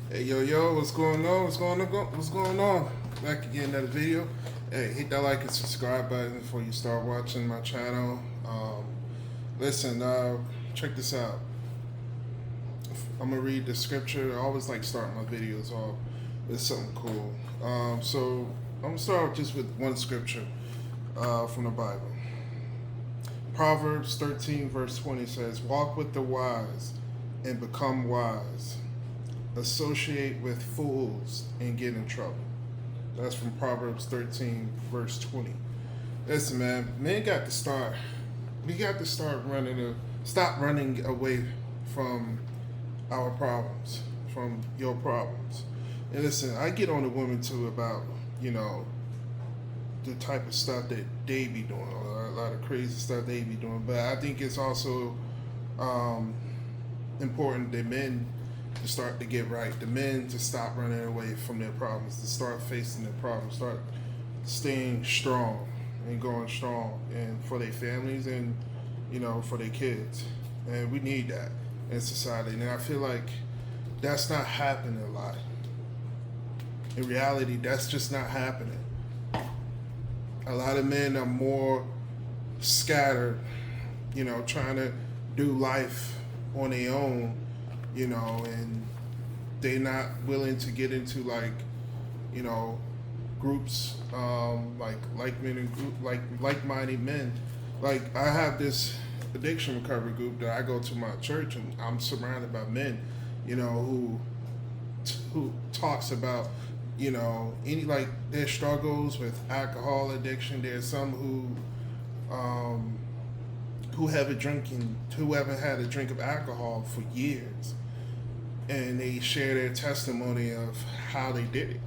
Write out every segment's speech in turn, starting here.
Hey yo, what's going on? What's going on? Back again, another video. Hey, hit that like and subscribe button before you start watching my channel. Listen, check this out. I'm gonna read the scripture. I always like starting my videos off with something cool. So I'm gonna start just with one scripture from the Bible. Proverbs 13 verse 20 says, "Walk with the wise and become wise. Associate with fools and get in trouble." That's from Proverbs 13, verse 20. Listen, man, men got to start. We got to stop running away from our problems, from your problems. And listen, I get on the women too about, you know, the type of stuff that they be doing, a lot of crazy stuff they be doing. But I think it's also um, important that men to start to get right. The men to stop running away from their problems, to start facing their problems, start staying strong and going strong, and for their families and for their kids. And we need that in society. And I feel like that's not happening a lot. In reality, that's just not happening. A lot of men are more scattered, trying to do life on their own, and they're not willing to get into groups, like men and like-minded men. Like I have this addiction recovery group that I go to my church, and I'm surrounded by men, who talks about any their struggles with alcohol addiction. There's some who haven't had a drink of alcohol for years, and they share their testimony of how they did it,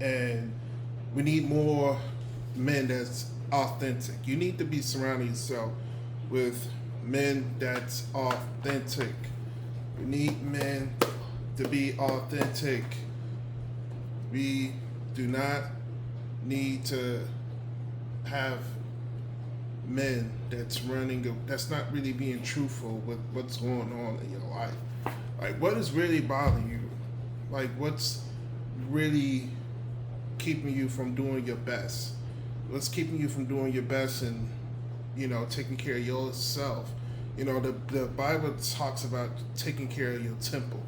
and we need more men that's authentic. You need to be surrounding yourself with men that's authentic. We need men to be authentic. We do not need to have men that's not really being truthful with what's going on in your life. Like, what is really bothering you? Like, what's really keeping you from doing your best? What's keeping you from doing your best and taking care of yourself? The Bible talks about taking care of your temple,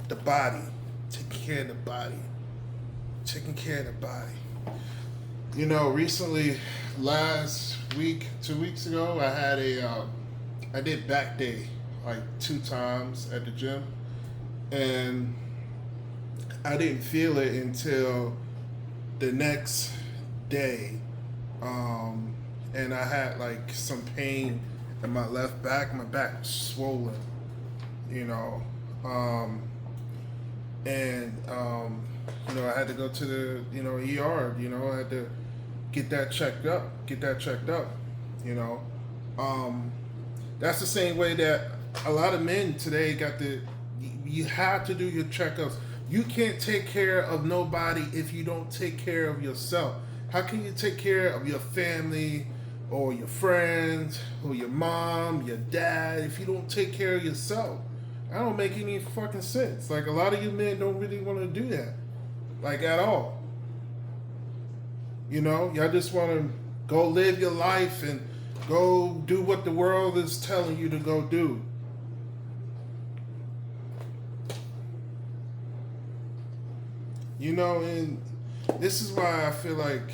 the body, taking care of the body, taking care of the body. Recently, last week, 2 weeks ago, I did back day like 2 times at the gym, and I didn't feel it until the next day, and I had like some pain in my left back. My back was swollen, and I had to go to the ER. I had to get that checked up. That's the same way that a lot of men today got the. You have to do your checkups. You can't take care of nobody if you don't take care of yourself. How can you take care of your family or your friends or your mom, your dad, if you don't take care of yourself? That don't make any fucking sense. Like, a lot of you men don't really want to do that, like, at all. Y'all just want to go live your life and go do what the world is telling you to go do. And this is why I feel like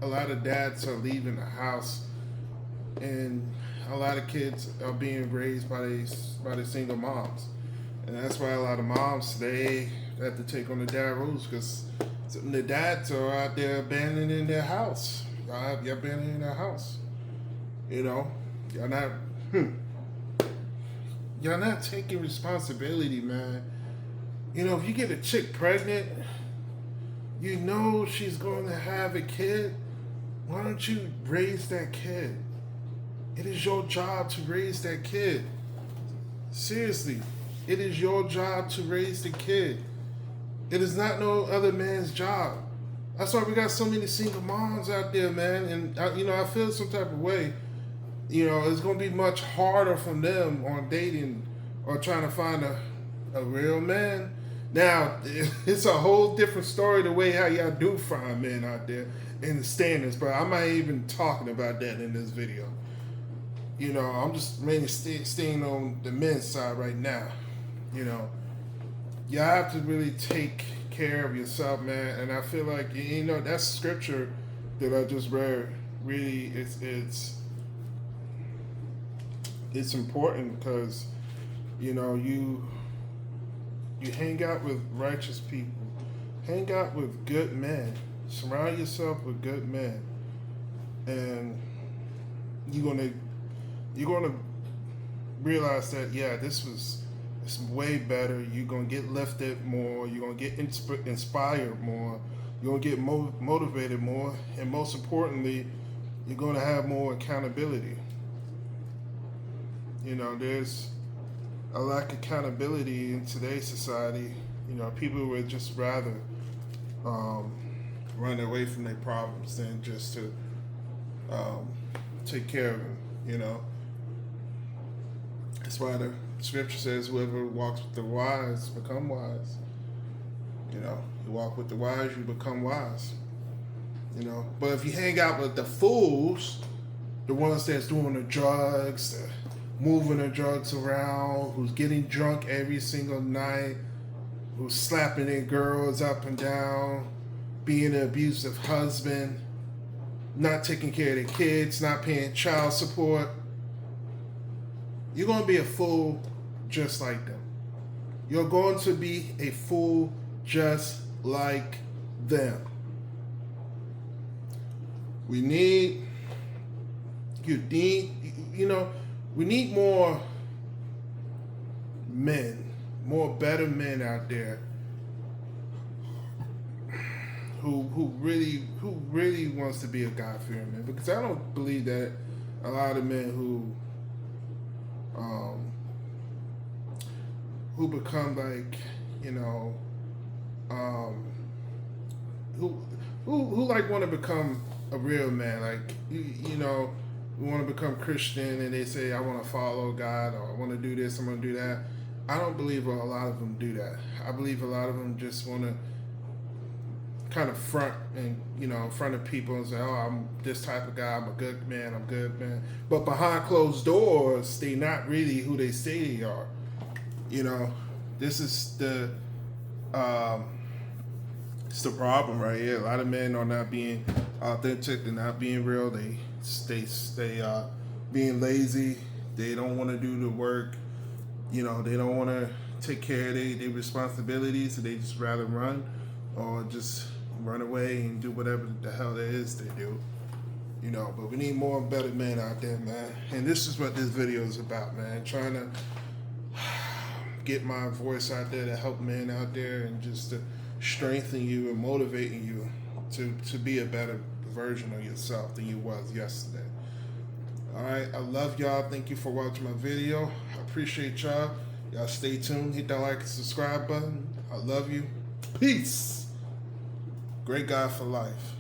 a lot of dads are leaving the house, and a lot of kids are being raised by the single moms, and that's why a lot of moms today have to take on the dad roles, because the dads are out there abandoning their house. You're abandoning their house. You're not. You're not taking responsibility, man. If you get a chick pregnant, she's going to have a kid. Why don't you raise that kid? It is your job to raise that kid. Seriously, it is your job to raise the kid. It is not no other man's job. That's why we got so many single moms out there, man. And I feel some type of way. It's going to be much harder for them on dating or trying to find a real man. Now, it's a whole different story the way how y'all do find men out there in the standards, but I'm not even talking about that in this video. You know, I'm just mainly staying on the men's side right now. You know, you have to really take care of yourself, man. And I feel like, you know, that scripture that I just read, really, it's important because, you know, you hang out with righteous people, hang out with good men, surround yourself with good men, and you're gonna realize that, yeah, it's way better. You're gonna get lifted more. You're gonna get inspired more. You're gonna get motivated more, and most importantly, you're gonna have more accountability. You know, there's a lack of accountability in today's society. You know, people would just rather run away from their problems than just to take care of them. You know, that's why the scripture says, "Whoever walks with the wise become wise." You know, you walk with the wise, you become wise. You know, but if you hang out with the fools, the ones that's doing the drugs, moving the drugs around, who's getting drunk every single night, who's slapping their girls up and down, being an abusive husband, not taking care of their kids, not paying child support, you're going to be a fool just like them. You're going to be a fool just like them. We need more men, more better men out there who really wants to be a God-fearing man. Because I don't believe that a lot of men who become like, you know, who like want to become a real man, like, you know, want to become Christian and they say, I want to follow God, or I want to do this, I'm going to do that. I don't believe a lot of them do that. I believe a lot of them just want to kind of front and, you know, in front of people and say, oh, I'm this type of guy, I'm a good man, I'm good man. But behind closed doors, they not really who they say they are. You know, this is it's the problem right here. A lot of men are not being authentic, they're not being real, they being lazy, they don't want to do the work, you know, they don't want to take care of their responsibilities, so they just rather run or just run away and do whatever the hell it is they do, you know. But we need more and better men out there, man. And this is what this video is about, man. Trying to get my voice out there to help men out there and just to strengthen you and motivating you to be a better version of yourself than you was yesterday. All right, I love y'all. Thank you for watching my video. I appreciate y'all. Y'all stay tuned. Hit that like and subscribe button. I love you. Peace. Great God for life.